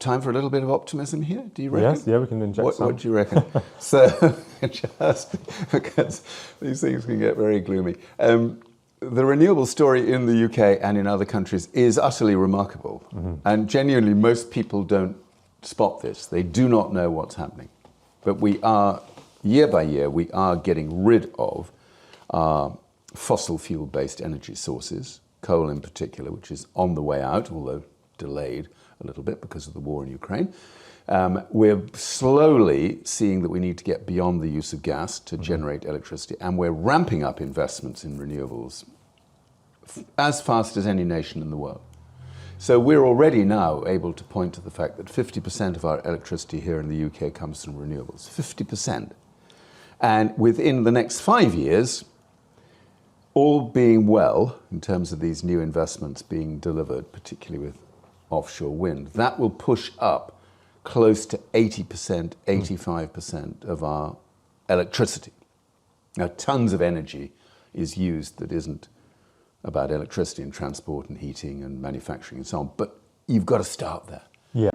time for a little bit of optimism here, do you reckon? Yes, yeah, we can inject some. What do you reckon? So, just because these things can get very gloomy. The renewable story in the UK and in other countries is utterly remarkable. And genuinely, most people don't spot this. They do not know what's happening. But we are, year by year, we are getting rid of fossil fuel-based energy sources, coal in particular, which is on the way out, although delayed a little bit because of the war in Ukraine. We're slowly seeing that we need to get beyond the use of gas to generate electricity, and we're ramping up investments in renewables as fast as any nation in the world. So we're already now able to point to the fact that 50% of our electricity here in the UK comes from renewables, 50%. And within the next 5 years, all being well, in terms of these new investments being delivered, particularly with offshore wind, that will push up close to 80%, 85% of our electricity. Now, tons of energy is used that isn't about electricity and transport and heating and manufacturing and so on, but you've got to start there. Yeah.